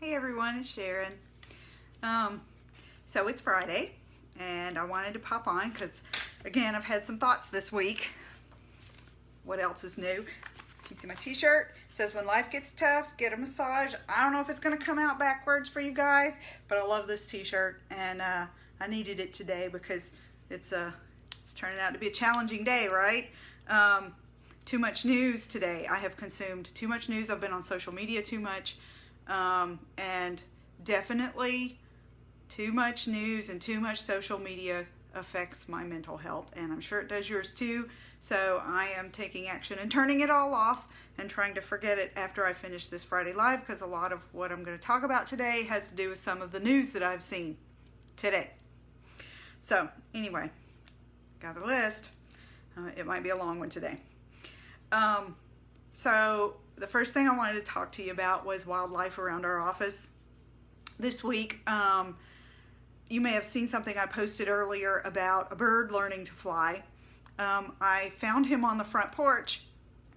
Hey everyone, it's Sharon. So it's Friday and I wanted to pop on because again I've had some thoughts this week. What else is new? Can you see my t-shirt? It says when life gets tough, get a massage. I don't know if it's going to come out backwards for you guys, but I love this t-shirt and I needed it today because it's turning out to be a challenging day, right? Too much news today. I have consumed too much news. I've been on social media too much. And definitely too much news and too much social media affects my mental health, and I'm sure it does yours too. So I am taking action and turning it all off and trying to forget it after I finish this Friday Live, because a lot of what I'm going to talk about today has to do with some of the news that I've seen today. So anyway, got the list. It might be a long one today. So the first thing I wanted to talk to you about was wildlife around our office. This week, you may have seen something I posted earlier about a bird learning to fly. I found him on the front porch,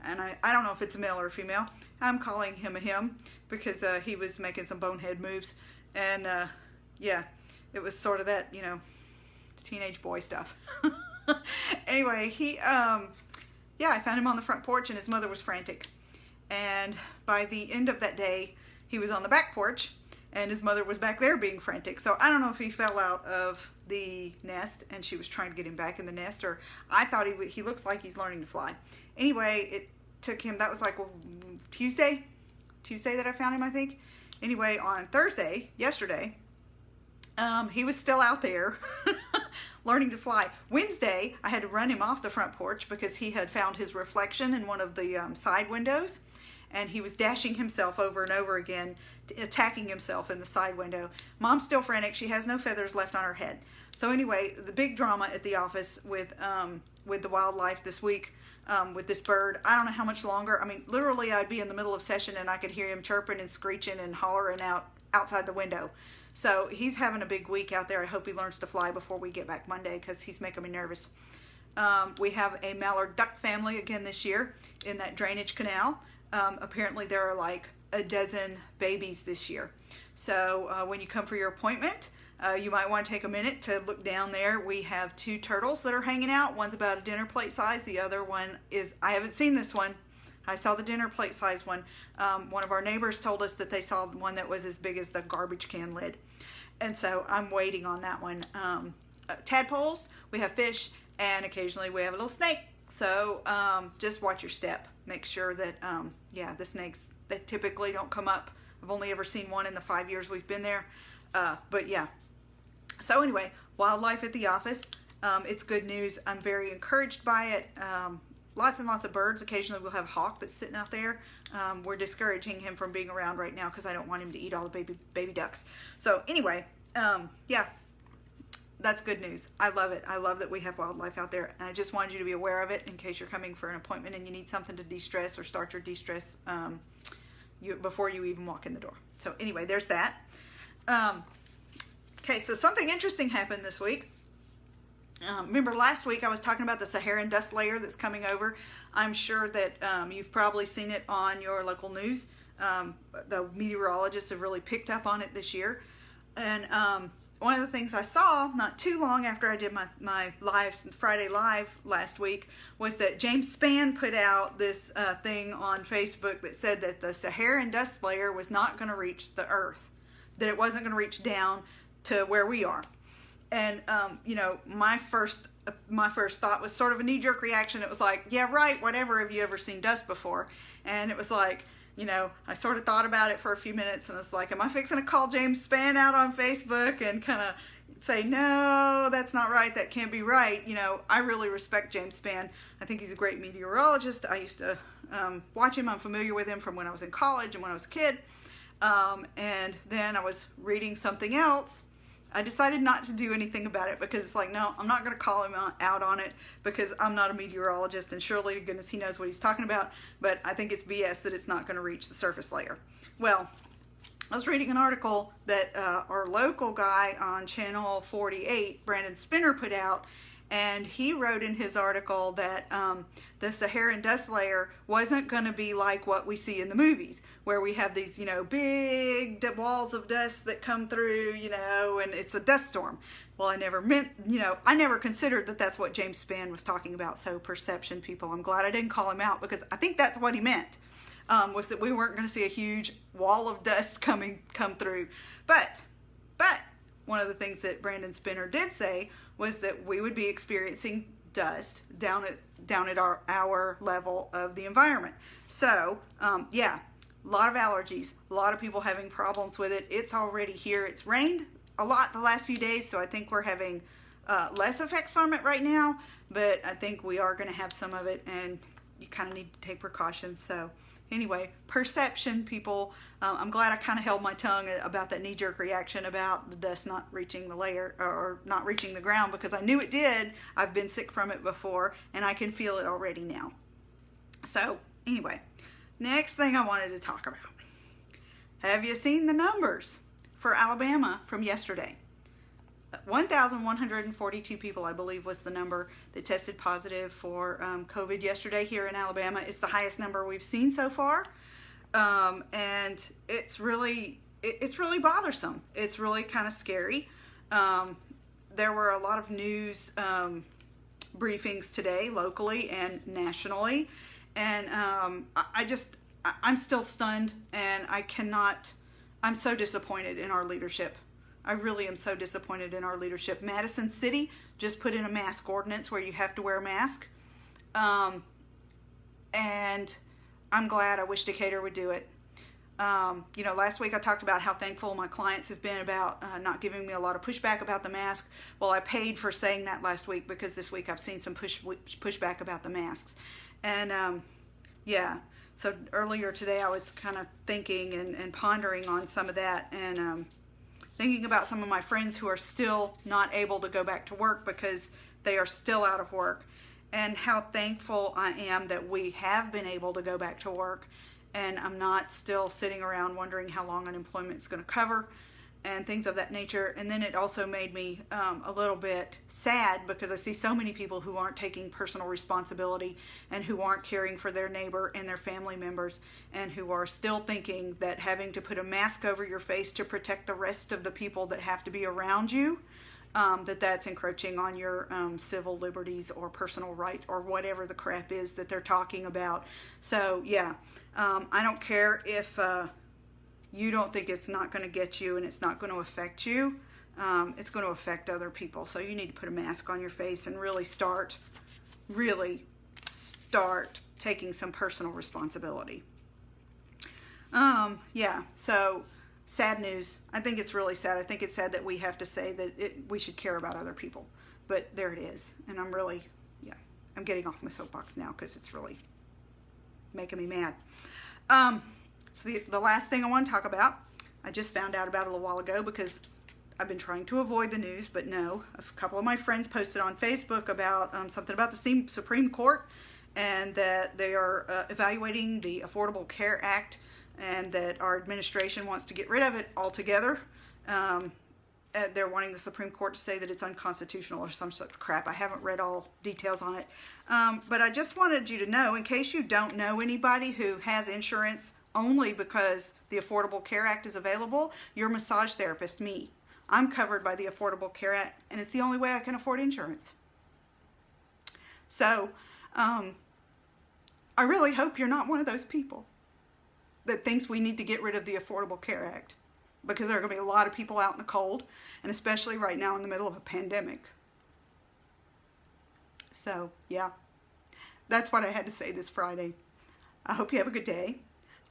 and I don't know if it's a male or a female. I'm calling him a him because he was making some bonehead moves, and yeah, it was sort of that, teenage boy stuff. Anyway, yeah, I found him on the front porch, and his mother was frantic. And by the end of that day, he was on the back porch, and his mother was back there being frantic. So I don't know if he fell out of the nest and she was trying to get him back in the nest, or I thought he looks like he's learning to fly. Anyway, it took him, that was like Tuesday that I found him, I think. Anyway, on Thursday, yesterday, he was still out there learning to fly. Wednesday, I had to run him off the front porch because he had found his reflection in one of the side windows, and he was dashing himself over and over again, attacking himself in the side window. Mom's still frantic. She has no feathers left on her head. So anyway, the big drama at the office with the wildlife this week, with this bird. I don't know how much longer. I mean, literally, I'd be in the middle of session and I could hear him chirping and screeching and hollering outside the window. So he's having a big week out there. I hope he learns to fly before we get back Monday, because he's making me nervous. We have a mallard duck family again this year in that drainage canal. Apparently there are like a dozen babies this year. So when you come for your appointment, you might want to take a minute to look down there. We have 2 turtles that are hanging out. One's about a dinner plate size. The other one is, I haven't seen this one. I saw the dinner plate size one. One of our neighbors told us that they saw one that was as big as the garbage can lid. And so I'm waiting on that one. Tadpoles, we have fish, and occasionally we have a little snake. So just watch your step. Make sure that, yeah, the snakes, they typically don't come up. I've only ever seen one in the 5 years we've been there. But yeah. So anyway, wildlife at the office. It's good news. I'm very encouraged by it. Lots and lots of birds. Occasionally we'll have a hawk that's sitting out there. We're discouraging him from being around right now because I don't want him to eat all the baby ducks. So anyway, yeah, that's good news. I love it. I love that we have wildlife out there, and I just wanted you to be aware of it in case you're coming for an appointment and you need something to de-stress or start your de-stress before you even walk in the door. So anyway, there's that. Okay, so something interesting happened this week. Remember last week I was talking about the Saharan dust layer that's coming over. I'm sure that you've probably seen it on your local news. The meteorologists have really picked up on it this year. And one of the things I saw not too long after I did my Friday Live last week was that James Spann put out this thing on Facebook that said that the Saharan dust layer was not going to reach the earth, that it wasn't going to reach down to where we are. And, my first thought was sort of a knee-jerk reaction. It was like, yeah, right, whatever, have you ever seen dust before? And it was like, I sort of thought about it for a few minutes, and it's like, am I fixing to call James Spann out on Facebook and kind of say, no, that's not right, that can't be right? I really respect James Spann. I think he's a great meteorologist. I used to watch him. I'm familiar with him from when I was in college and when I was a kid. And then I was reading something else. I decided not to do anything about it because it's like, no, I'm not going to call him out on it because I'm not a meteorologist, and surely to goodness he knows what he's talking about, but I think it's BS that it's not going to reach the surface layer. Well, I was reading an article that our local guy on Channel 48, Brandon Spinner, put out, And he wrote in his article that the Saharan dust layer wasn't going to be like what we see in the movies, where we have these, big walls of dust that come through, and it's a dust storm. Well, I never considered that that's what James Spann was talking about. So perception, people, I'm glad I didn't call him out, because I think that's what he meant, was that we weren't going to see a huge wall of dust come through. But one of the things that Brandon Spinner did say was that we would be experiencing dust down at our level of the environment. So, yeah, a lot of allergies, a lot of people having problems with it. It's already here. It's rained a lot the last few days, so I think we're having less effects from it right now, but I think we are going to have some of it, and you kind of need to take precautions. So anyway, perception, people. I'm glad I kind of held my tongue about that knee-jerk reaction about the dust not reaching the layer or not reaching the ground, because I knew it did. I've been sick from it before, and I can feel it already now. So anyway, next thing I wanted to talk about. Have you seen the numbers for Alabama from yesterday? 1,142 people, I believe, was the number that tested positive for COVID yesterday here in Alabama. It's the highest number we've seen so far, and it's really bothersome. It's really kind of scary. There were a lot of news briefings today, locally and nationally, and I'm still stunned, and I'm so disappointed in our leadership. I really am so disappointed in our leadership. Madison City just put in a mask ordinance where you have to wear a mask. And I'm glad. I wish Decatur would do it. Last week I talked about how thankful my clients have been about not giving me a lot of pushback about the mask. Well, I paid for saying that last week, because this week I've seen some pushback about the masks. And yeah, so earlier today I was kind of thinking and pondering on some of that, and thinking about some of my friends who are still not able to go back to work because they are still out of work, and how thankful I am that we have been able to go back to work, and I'm not still sitting around wondering how long unemployment is going to cover and things of that nature. And then it also made me a little bit sad, because I see so many people who aren't taking personal responsibility, and who aren't caring for their neighbor and their family members, and who are still thinking that having to put a mask over your face to protect the rest of the people that have to be around you, that's encroaching on your civil liberties or personal rights or whatever the crap is that they're talking about. So yeah, I don't care if you don't think it's not going to get you and it's not going to affect you. It's going to affect other people. So you need to put a mask on your face and really start taking some personal responsibility. Yeah, so sad news. I think it's really sad. I think it's sad that we have to say that we should care about other people. But there it is. And I'm getting off my soapbox now, because it's really making me mad. So the last thing I want to talk about, I just found out about a little while ago, because I've been trying to avoid the news, but no. A couple of my friends posted on Facebook about something about the Supreme Court, and that they are evaluating the Affordable Care Act, and that our administration wants to get rid of it altogether. They're wanting the Supreme Court to say that it's unconstitutional or some such crap. I haven't read all details on it. But I just wanted you to know, in case you don't know anybody who has insurance only because the Affordable Care Act is available, your massage therapist, me. I'm covered by the Affordable Care Act, and it's the only way I can afford insurance. So, I really hope you're not one of those people that thinks we need to get rid of the Affordable Care Act, because there are going to be a lot of people out in the cold, and especially right now in the middle of a pandemic. So, yeah, that's what I had to say this Friday. I hope you have a good day.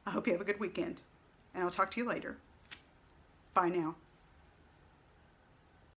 I hope you have a good weekend, and I'll talk to you later. Bye now.